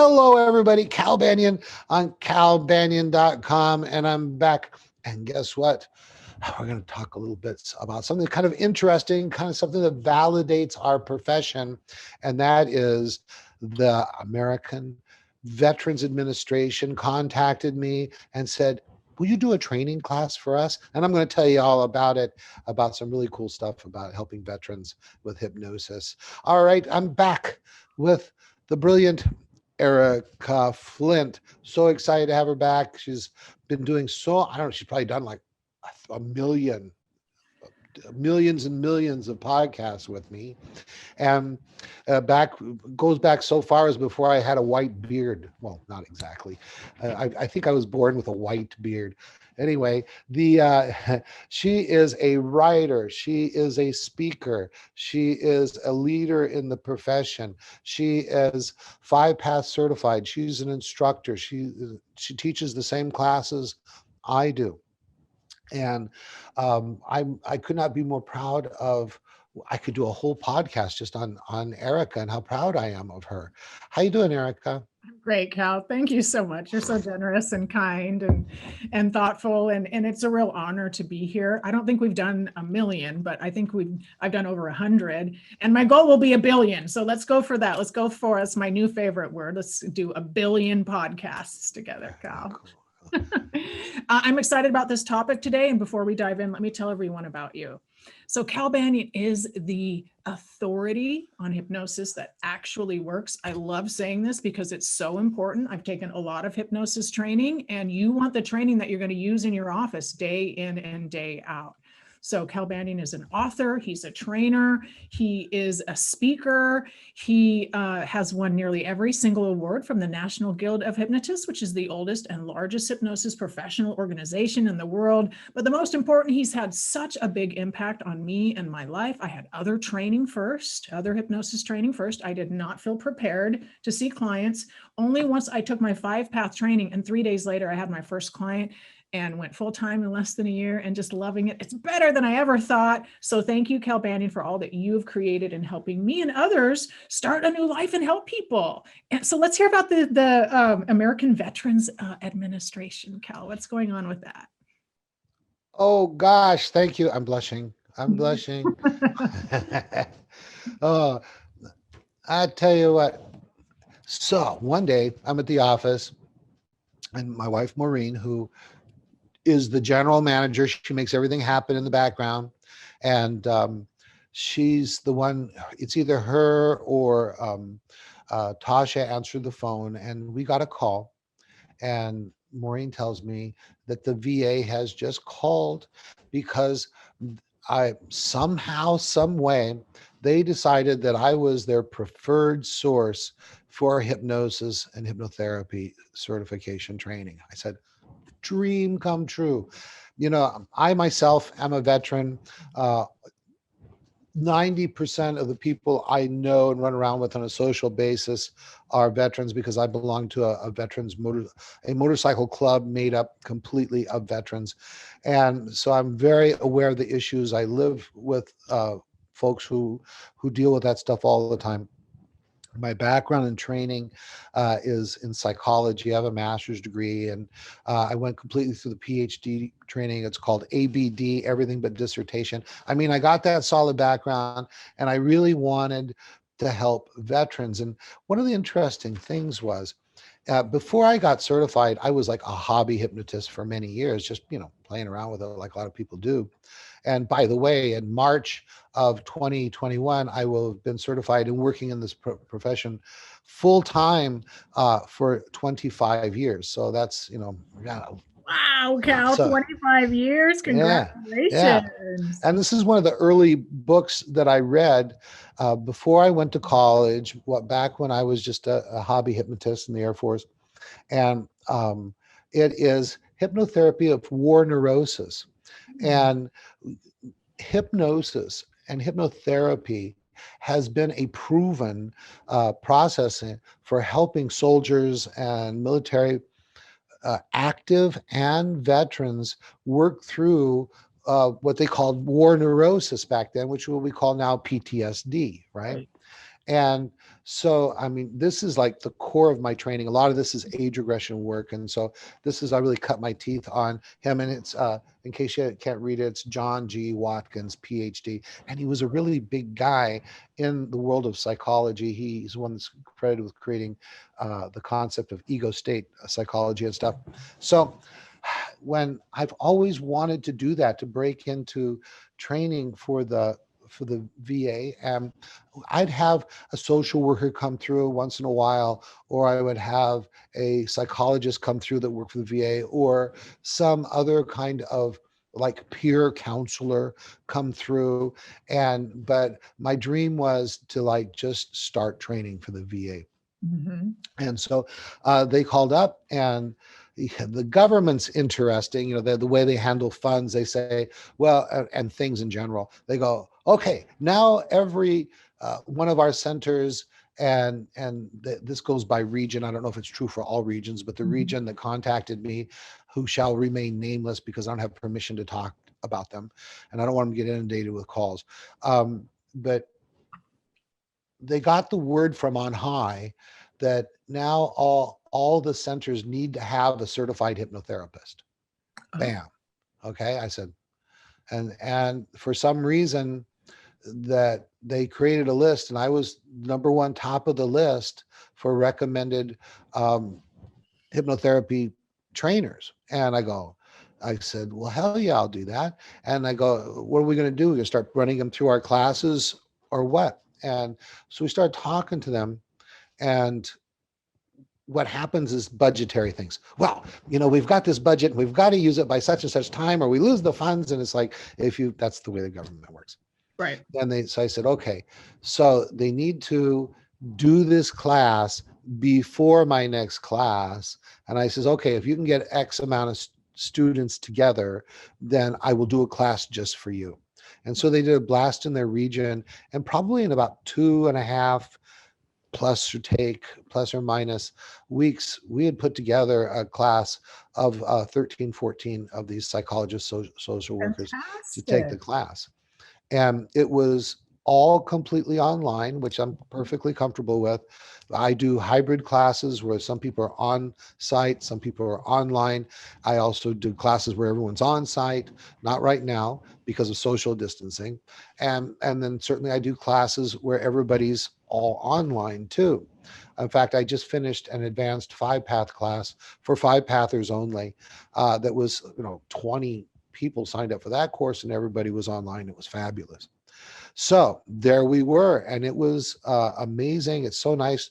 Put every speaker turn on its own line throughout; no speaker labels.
Hello, everybody. Cal Banyan on calbanyan.com, and I'm back. And guess what? We're going to talk a little bit about something kind of interesting, kind of something that validates our profession, and that is the American Veterans Administration contacted me and said, will you do a training class for us? And I'm going to tell you all about it, about some really cool stuff about helping veterans with hypnosis. All right, I'm back with the brilliant Erika Flint. So excited to have her back. She's been doing I don't know, she's probably done like a millions and millions of podcasts with me. And back goes back so far as before I had a white beard. Well, not exactly. I think I was born with a white beard. Anyway, she is a writer. She is a speaker. She is a leader in the profession. She is 5-path certified. She's an instructor. She teaches the same classes I do. And I could not be more proud of. I could do a whole podcast just on Erika and how proud I am of her. How you doing, Erika?
Great, Cal. Thank you so much. You're so generous and kind and thoughtful, and it's a real honor to be here. I don't think we've done a million, but I think I've done over 100, and my goal will be 1 billion. So let's go for that. Let's go for us. My new favorite word. Let's do 1 billion podcasts together, Cal. Cool. I'm excited about this topic today. And before we dive in, let me tell everyone about you. So Cal Banyan is the authority on hypnosis that actually works. I love saying this because it's so important. I've taken a lot of hypnosis training, and you want the training that you're going to use in your office day in and day out. So Cal Banyan is an author, he's a trainer, he is a speaker, he has won nearly every single award from the National Guild of Hypnotists, which is the oldest and largest hypnosis professional organization in the world. But the most important, he's had such a big impact on me and my life. I had other hypnosis training first. I did not feel prepared to see clients. Only once I took my 5-path training, and 3 days later, I had my first client and went full-time in less than a year and just loving it. It's better than I ever thought. So thank you, Cal Banyan, for all that you've created in helping me and others start a new life and help people. And so let's hear about the American Veterans Administration, Cal. What's going on with that?
Oh, gosh, thank you. I'm blushing. Oh, I tell you what. So one day I'm at the office, and my wife, Maureen, who is the general manager. She makes everything happen in the background. And she's the one, it's either her or Tasha answered the phone, and we got a call. And Maureen tells me that the VA has just called because somehow, some way, they decided that I was their preferred source for hypnosis and hypnotherapy certification training. I said, dream come true. You know, I myself am a veteran. 90% of the people I know and run around with on a social basis are veterans, because I belong to a motorcycle club made up completely of veterans. And so I'm very aware of the issues. I live with folks who deal with that stuff all the time. My background and training is in psychology. I have a master's degree, and I went completely through the PhD training. It's called ABD, everything but dissertation. I mean, I got that solid background, and I really wanted to help veterans. And one of the interesting things was, before I got certified, I was like a hobby hypnotist for many years, just, playing around with it like a lot of people do. And by the way, in March of 2021, I will have been certified and working in this profession full time for 25 years. So that's,
Wow, Cal, 25 years. Congratulations.
Yeah. And this is one of the early books that I read before I went to college, back when I was just a hobby hypnotist in the Air Force. And it is Hypnotherapy of War Neurosis. And hypnosis and hypnotherapy has been a proven process for helping soldiers and military active and veterans work through what they called war neurosis back then, which we call now PTSD, right? And so, I mean, this is like the core of my training. A lot of this is age regression work. And so this is, I really cut my teeth on him. And it's, in case you can't read it, it's John G. Watkins, PhD. And he was a really big guy in the world of psychology. He's the one that's credited with creating the concept of ego state psychology and stuff. So when I've always wanted to do that, to break into training for the VA, and I'd have a social worker come through once in a while, or I would have a psychologist come through that worked for the VA, or some other kind of like peer counselor come through. And but my dream was to like just start training for the VA.
Mm-hmm.
And so they called up, and the government's interesting, you know, the way they handle funds. They say, well, and things in general, they go, okay, now every one of our centers, this goes by region. I don't know if it's true for all regions, but the
Mm-hmm.
region that contacted me, who shall remain nameless because I don't have permission to talk about them, and I don't want them to get inundated with calls. But they got the word from on high that now all the centers need to have a certified hypnotherapist.
Oh,
Bam. Okay. I said, and for some reason that they created a list, and I was number one, top of the list for recommended um, hypnotherapy trainers. And I said, well, hell yeah, I'll do that. And I go, what are we going to do? We're going to start running them through our classes or what? And so we start talking to them, and what happens is budgetary things. Well, you know, we've got this budget, and we've got to use it by such and such time, or we lose the funds. And it's like, that's the way the government works.
right.
So I said, okay, so they need to do this class before my next class. And I says, okay, if you can get X amount of students together, then I will do a class just for you. And so they did a blast in their region, and probably in about 2.5 plus or minus weeks, we had put together a class of 13, 14 of these psychologists, social workers to take the
Fantastic.
class. And it was all completely online, which I'm perfectly comfortable with. I do hybrid classes where some people are on site, some people are online. I also do classes where everyone's on site, not right now because of social distancing. And then certainly I do classes where everybody's all online too. In fact, I just finished an advanced 5-path class for 5-pathers only. That was, 20 people signed up for that course, and everybody was online. It was fabulous. So there we were, and it was amazing. It's so nice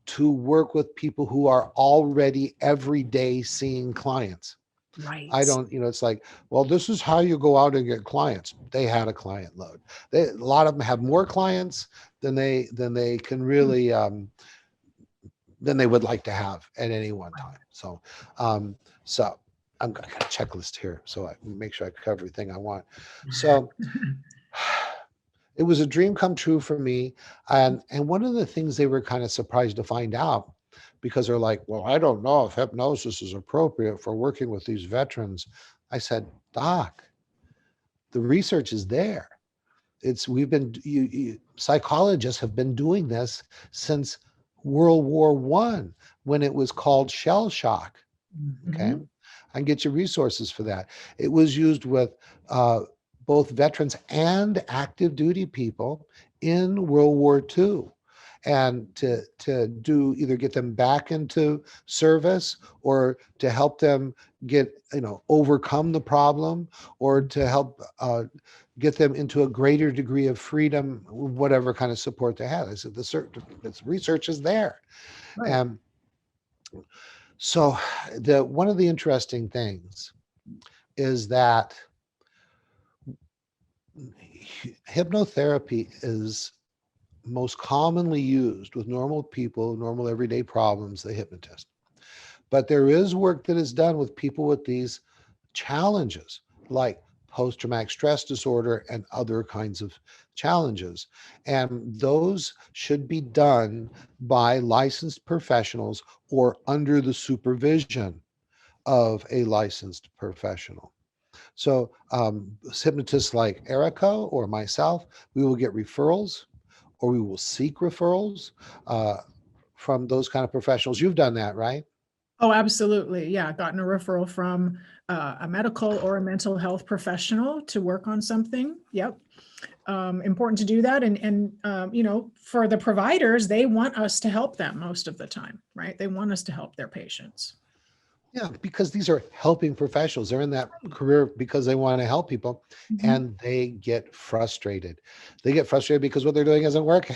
to work with people who are already every day seeing clients. I
Right.
don't, it's like, well, this is how you go out and get clients. They had a client load. A lot of them have more clients than they can really than they would like to have at any one time. Um, so I got a checklist here, so I make sure I cover everything I want. So it was a dream come true for me. And one of the things they were kind of surprised to find out, because they're like, well, I don't know if hypnosis is appropriate for working with these veterans. I said, Doc, the research is there. We've been psychologists have been doing this since World War I, when it was called shell shock. Okay.
Mhm.
I can get you resources for that. It was used with both veterans and active duty people in World War II. And to do either get them back into service, or to help them overcome the problem, or to help get them into a greater degree of freedom, whatever kind of support they had. I said the research is there.
Right.
And so one of the interesting things is that hypnotherapy is most commonly used with normal people, normal everyday problems, the hypnotist. But there is work that is done with people with these challenges, like post-traumatic stress disorder and other kinds of challenges. And those should be done by licensed professionals or under the supervision of a licensed professional. So hypnotists like Erika or myself, we will get referrals, or we will seek referrals from those kind of professionals. You've done that, right?
Oh, absolutely. Yeah, gotten a referral from a medical or a mental health professional to work on something. Yep. Important to do that. And for the providers, they want us to help them most of the time, right? They want us to help their patients.
Yeah, because these are helping professionals. They're in that career because they want to help people,
Mhm.
and they get frustrated. They get frustrated because what they're doing isn't working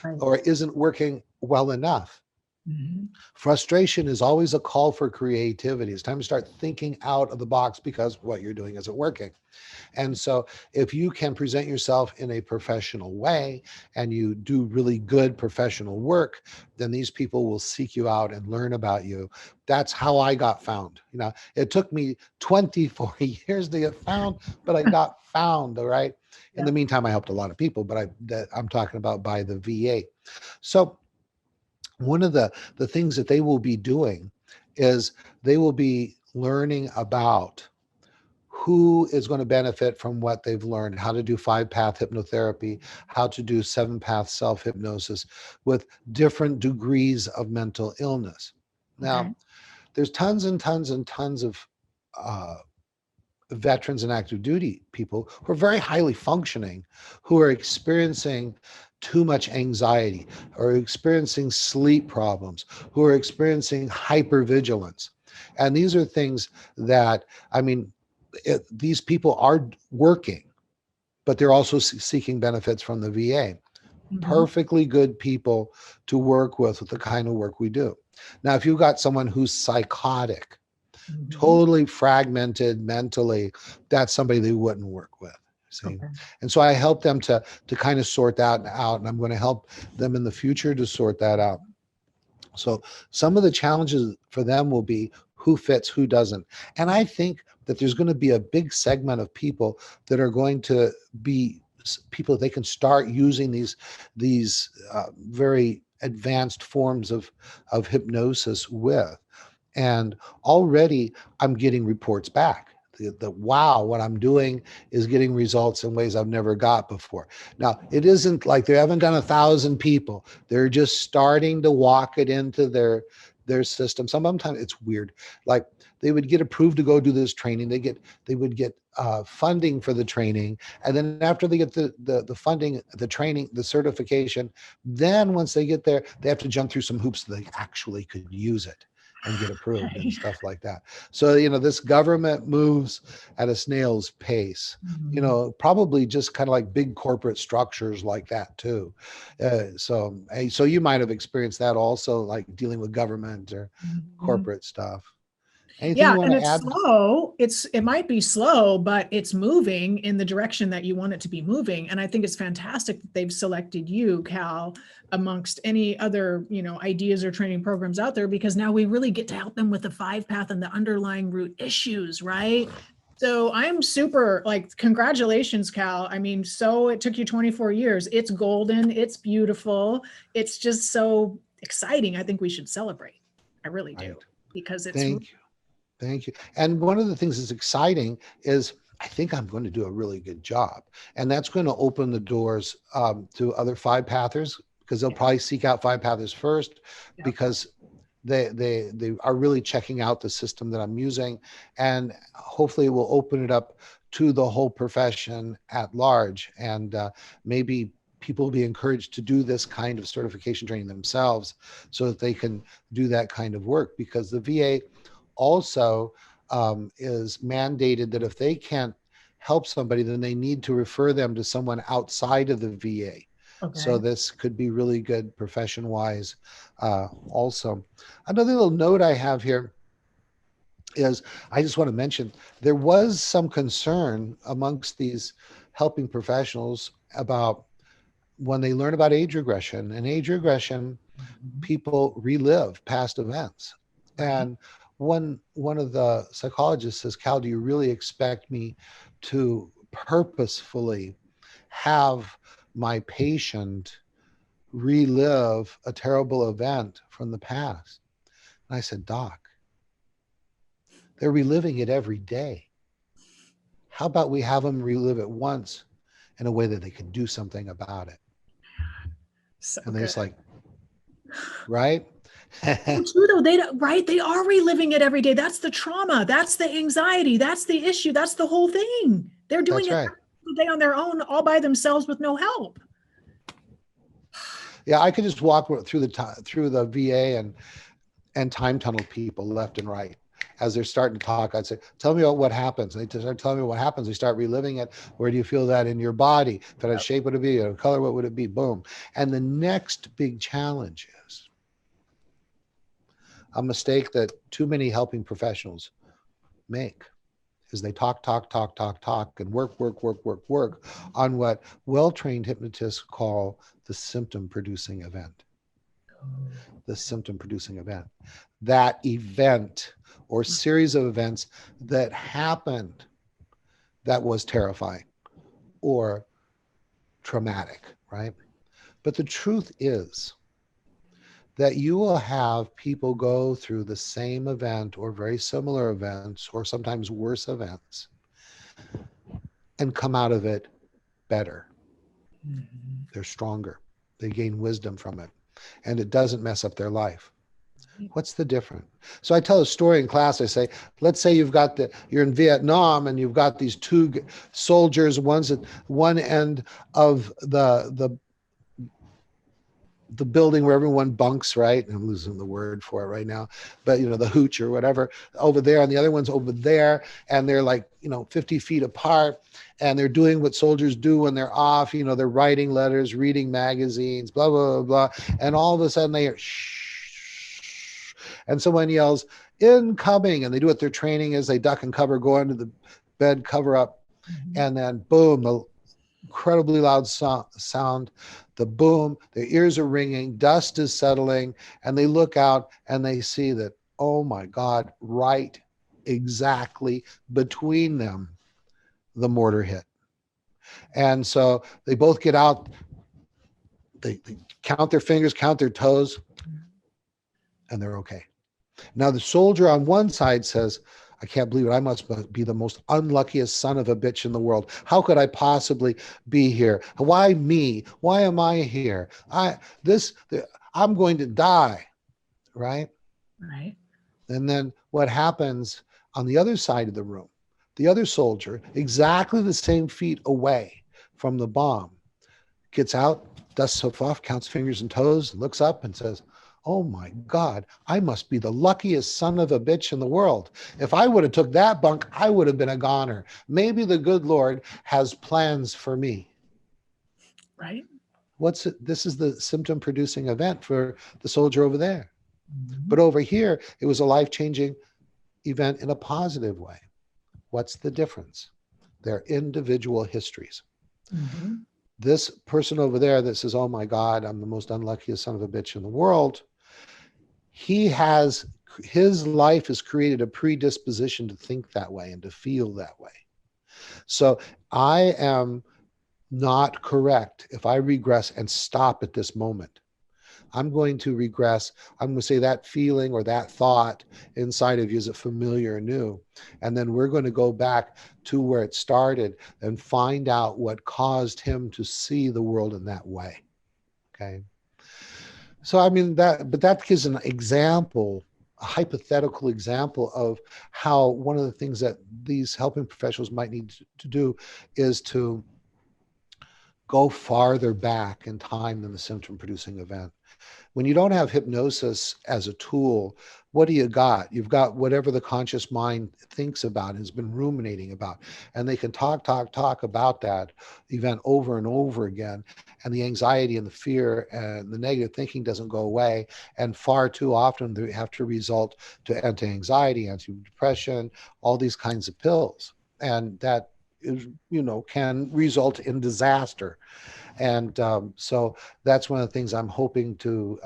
Right.
or isn't working well enough.
Mhm.
Frustration is always a call for creativity. It's time to start thinking out of the box because what you're doing isn't working. And so, if you can present yourself in a professional way and you do really good professional work, then these people will seek you out and learn about you. That's how I got found. It took me 24 years to get found, but I got found. All right. In
Yeah.
the meantime, I helped a lot of people, but I'm talking about by the VA. So, one of the things that they will be doing is they will be learning about who is going to benefit from what they've learned, how to do 5-path hypnotherapy, how to do 7-path self hypnosis with different degrees of mental illness.
Okay.
Now, there's tons and tons and tons of uh, veterans and active duty people who are very highly functioning, who are experiencing too much anxiety, or experiencing sleep problems, who are experiencing hypervigilance. And these are things that, I mean, these people are working, but they're also seeking benefits from the VA.
Mhm.
Perfectly good people to work with the kind of work we do. Now, if you've got someone who's psychotic,
Mhm.
totally fragmented mentally, that's somebody they wouldn't work with. See,
Okay.
and so I help them to kind of sort that out, and I'm going to help them in the future to sort that out. So some of the challenges for them will be who fits, who doesn't. And I think that there's going to be a big segment of people that are going to be people they can start using these very advanced forms of hypnosis with. And already I'm getting reports back. The wow, what I'm doing is getting results in ways I've never got before. Now, it isn't like they haven't done 1,000 people. They're just starting to walk it into their system. Sometimes it's weird. Like they would get approved to go do this training. They would get funding for the training, and then after they get the funding, the training, the certification, then once they get there, they have to jump through some hoops so they actually could use it and get approved and
Okay.
stuff like that. So, this government moves at a snail's pace,
Mhm.
probably just kind of like big corporate structures like that too. So you might have experienced that also, like dealing with government or
Mhm.
corporate stuff. Anything
Yeah,
you want
and
to
it's
add?
slow. It might be slow, but it's moving in the direction that you want it to be moving. And I think it's fantastic that they've selected you, Cal, amongst any other, ideas or training programs out there, because now we really get to help them with the 5-path and the underlying root issues, right? So I'm super like, congratulations, Cal. I mean, so it took you 24 years. It's golden, it's beautiful, it's just so exciting. I think we should celebrate. I really do,
Right.
because it's
Thank you. Thank you. And one of the things that's exciting is I think I'm going to do a really good job. And that's going to open the doors to other 5-pathers because they'll
yeah,
probably seek out 5-pathers first
yeah.
because they are really checking out the system that I'm using. And hopefully it will open it up to the whole profession at large. And maybe people will be encouraged to do this kind of certification training themselves so that they can do that kind of work because the VA also is mandated that if they can't help somebody, then they need to refer them to someone outside of the VA. So
Okay.
this could be really good profession wise. Also, another little note I have here is I just want to mention there was some concern amongst these helping professionals about when they learn about age regression. And age regression,
Mhm.
people relive past events.
Right.
And one of the psychologists says, Cal, do you really expect me to purposefully have my patient relive a terrible event from the past? And I said, Doc, they're reliving it every day. How about we have them relive it once in a way that they can do something about it?
So
And they're
good.
just like, right?
So true though. Right? They are reliving it every day. That's the trauma. That's the anxiety. That's the issue. That's the whole thing. They're doing
That's
it
right.
every day on their own, all by themselves with no help.
Yeah, I could just walk through the VA and time tunnel people left and right. As they're starting to talk, I'd say, tell me about what happens. And they start telling me what happens. They start reliving it. Where do you feel that in your body? What
Yep.
shape would it be? What color, what would it be? Boom. And the next big challenge is a mistake that too many helping professionals make is they talk, and work on what well-trained hypnotists call the symptom producing event. The symptom producing event. That event or series of events that happened that was terrifying or traumatic, right? But the truth is that you will have people go through the same event or very similar events or sometimes worse events and come out of it better.
Mhm.
They're stronger. They gain wisdom from it, and it doesn't mess up their life. What's the difference? So I tell a story in class. I say, let's say you're in Vietnam and you've got these two soldiers. One's at one end of the building where everyone bunks, right? I'm losing the word for it right now, but the hooch or whatever over there, and the other one's over there, and they're like 50 feet apart, and they're doing what soldiers do when they're off. They're writing letters, reading magazines, blah blah blah, and all of a sudden they hear shh, and someone yells incoming, and they do what their training is. They duck and cover, go under the bed, cover up,
Mhm.
and then boom, the incredibly loud sound, the boom, their ears are ringing, dust is settling, and they look out and they see that, oh my God, right exactly between them, the mortar hit. And so they both get out, they count their fingers, count their toes, and they're okay. Now, the soldier on one side says, I can't believe it. I must be the most unluckiest son of a bitch in the world. How could I possibly be here? Why me? Why am I here? I'm going to die, right?
Right.
And then what happens on the other side of the room? The other soldier, exactly the same feet away from the bomb, gets out, dusts himself off, counts fingers and toes, looks up and says, oh my God, I must be the luckiest son of a bitch in the world. If I would have took that bunk, I would have been a goner. Maybe the good Lord has plans for me.
Right.
This is the symptom producing event for the soldier over there.
Mhm.
But over here, it was a life-changing event in a positive way. What's the difference? Their individual histories.
Mhm.
This person over there that says, oh my God, I'm the most unluckiest son of a bitch in the world, his life has created a predisposition to think that way and to feel that way. So I am not correct if I regress and stop at this moment. I'm going to regress. I'm going to say that feeling or that thought inside of you, is it familiar or new? And then we're going to go back to where it started and find out what caused him to see the world in that way. Okay. So, I mean, but that gives an example, a hypothetical example of how one of the things that these helping professionals might need to do is to go farther back in time than the symptom producing event. When you don't have hypnosis as a tool, what do you got? You've got whatever the conscious mind thinks about, has been ruminating about, and they can talk about that event over and over again. And the anxiety and the fear and the negative thinking doesn't go away. And far too often they have to result to anti-anxiety, anti-depression, all these kinds of pills. And that is, can result in disaster. And so that's one of the things I'm hoping to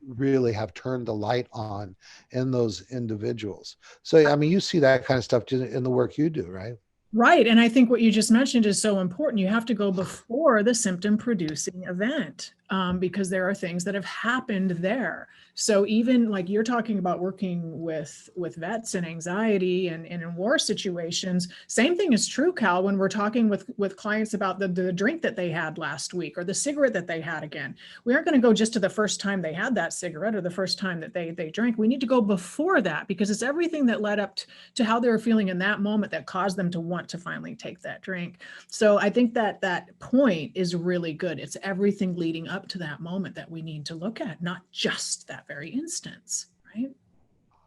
really have turned the light on in those individuals. So, I mean, you see that kind of stuff in the work you do, right?
Right. And I think what you just mentioned is so important. You have to go before the symptom producing event, because there are things that have happened there. So even like you're talking about working with vets and anxiety and in war situations, same thing is true, Cal, when we're talking with clients about the drink that they had last week or the cigarette that they had again. We aren't going to go just to the first time they had that cigarette or the first time that they drank. We need to go before that, because it's everything that led up to how they were feeling in that moment that caused them to want to finally take that drink. So I think that that point is really good. It's everything leading up to that moment that we need to look at, not just that very instance, right?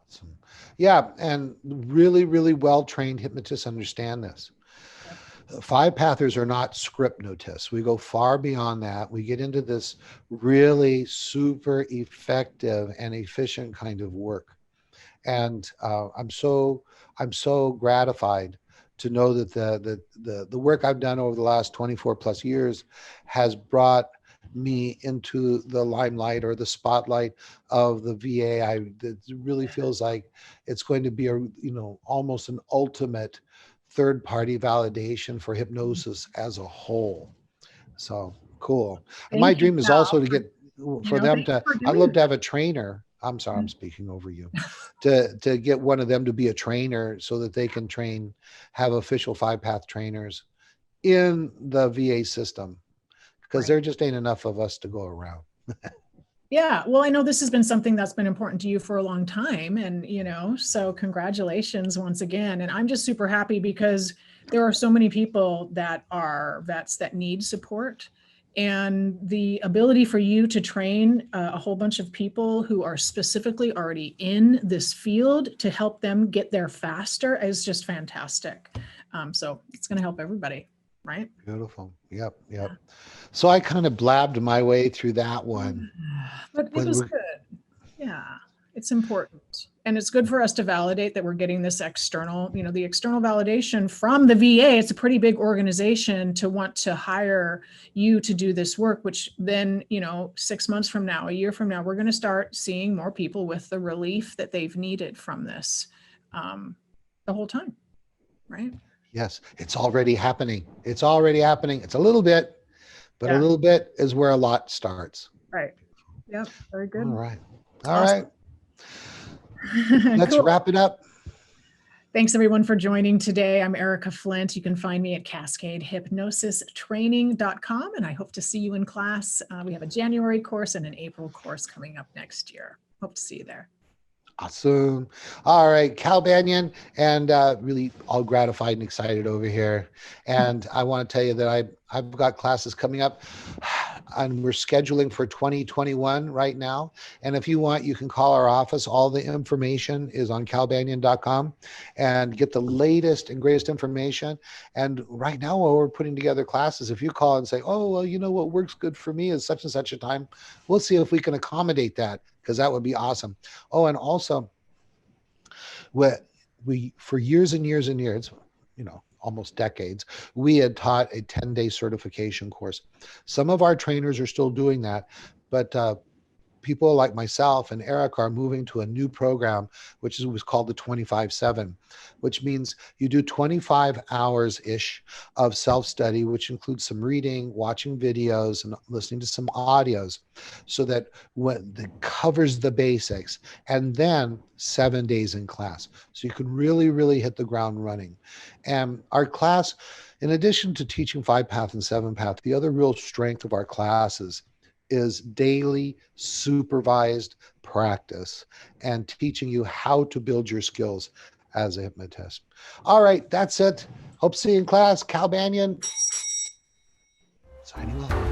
Awesome. Yeah, and really, really well-trained hypnotists understand this. Five pathers are not scriptnotists. We go far beyond that. We get into this really super effective and efficient kind of work. And I'm so gratified to know that the work I've done over the last 24 plus years has brought me into the limelight or the spotlight of the VA. It really feels like it's going to be almost an ultimate third party validation for hypnosis as a whole. So cool. And my
Thank you,
dream is
Cal,
also to get for them
thanks
to,
for
I'd
doing
love to have a trainer. I'm sorry, I'm speaking over you. To get one of them to be a trainer so that they can have official five path trainers in the VA system, because
right.
there just ain't enough of us to go around.
Yeah, well, I know this has been something that's been important to you for a long time. And, so congratulations once again. And I'm just super happy because there are so many people that are vets that need support. And the ability for you to train a whole bunch of people who are specifically already in this field to help them get there faster is just fantastic. So it's going to help everybody, right?
Beautiful. Yep. Yep. So I kind of blabbed my way through that one.
But it
When
was
we're,
good. Yeah, it's important. And it's good for us to validate that we're getting this external, the external validation from the VA. It's a pretty big organization to want to hire you to do this work, which then, 6 months from now, a year from now, we're going to start seeing more people with the relief that they've needed from this the whole time, right?
yes, it's already happening. It's already happening. It's a little bit, but a
Yeah,
little bit is where a lot starts.
right. Yep, very
All
good.
right. All right.
Awesome.
Let's
Cool.
wrap it up.
Thanks everyone for joining today. I'm Erika Flint. You can find me at cascadehypnosistraining.com, and I hope to see you in class. We have a January course and an April course coming up next year. Hope to see you there.
Awesome. All right, Cal Banyan, and really all gratified and excited over here. And I want to tell you that I've got classes coming up, and we're scheduling for 2021 right now. And if you want, you can call our office. All the information is on calbanyan.com, and get the latest and greatest information. And right now, while we're putting together classes, if you call and say, "Oh, well, what works good for me is such and such a time," we'll see if we can accommodate that, because that would be awesome. Oh, and also, we for years and years and years, almost decades, we had taught a 10-day certification course. Some of our trainers are still doing that, but people like myself and Erika are moving to a new program, which was called the 25/7, which means you do 25 hours ish of self-study, which includes some reading, watching videos, and listening to some audios, so that when it covers the basics, and then 7 days in class. So you can really, really hit the ground running. And our class, in addition to teaching 5 path and 7 path, the other real strength of our classes is daily supervised practice and teaching you how to build your skills as a hypnotist. All right, that's it. Hope to see you in class. Cal Banyan signing off.